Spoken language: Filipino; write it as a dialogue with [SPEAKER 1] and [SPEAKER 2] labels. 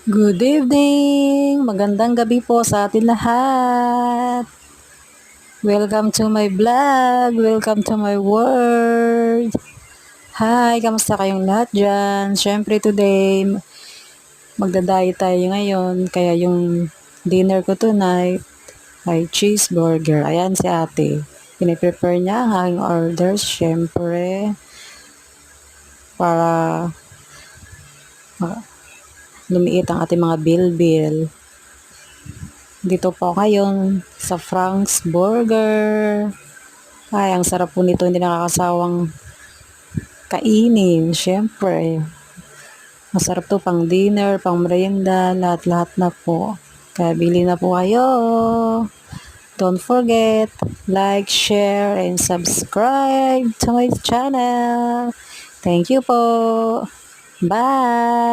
[SPEAKER 1] Good evening! Magandang gabi po sa atin lahat. Welcome to my vlog. Welcome to my world. Hi, kamusta kayong lahat dyan? Siyempre today, magda-diet tayo ngayon. Kaya yung dinner ko tonight ay cheeseburger. Ayan si ate. Piniprepare niya ang aking orders. Siyempre, para lumiit ang ating mga bill-bill. Dito po ngayon sa Frank's Burger. Ay, ang sarap po nito, hindi nakakasawang kainin. Siyempre, masarap to pang dinner, pang merienda, lahat-lahat na po. Kaya bili na po kayo. Don't forget, like, share, and subscribe to my channel. Thank you po. Bye!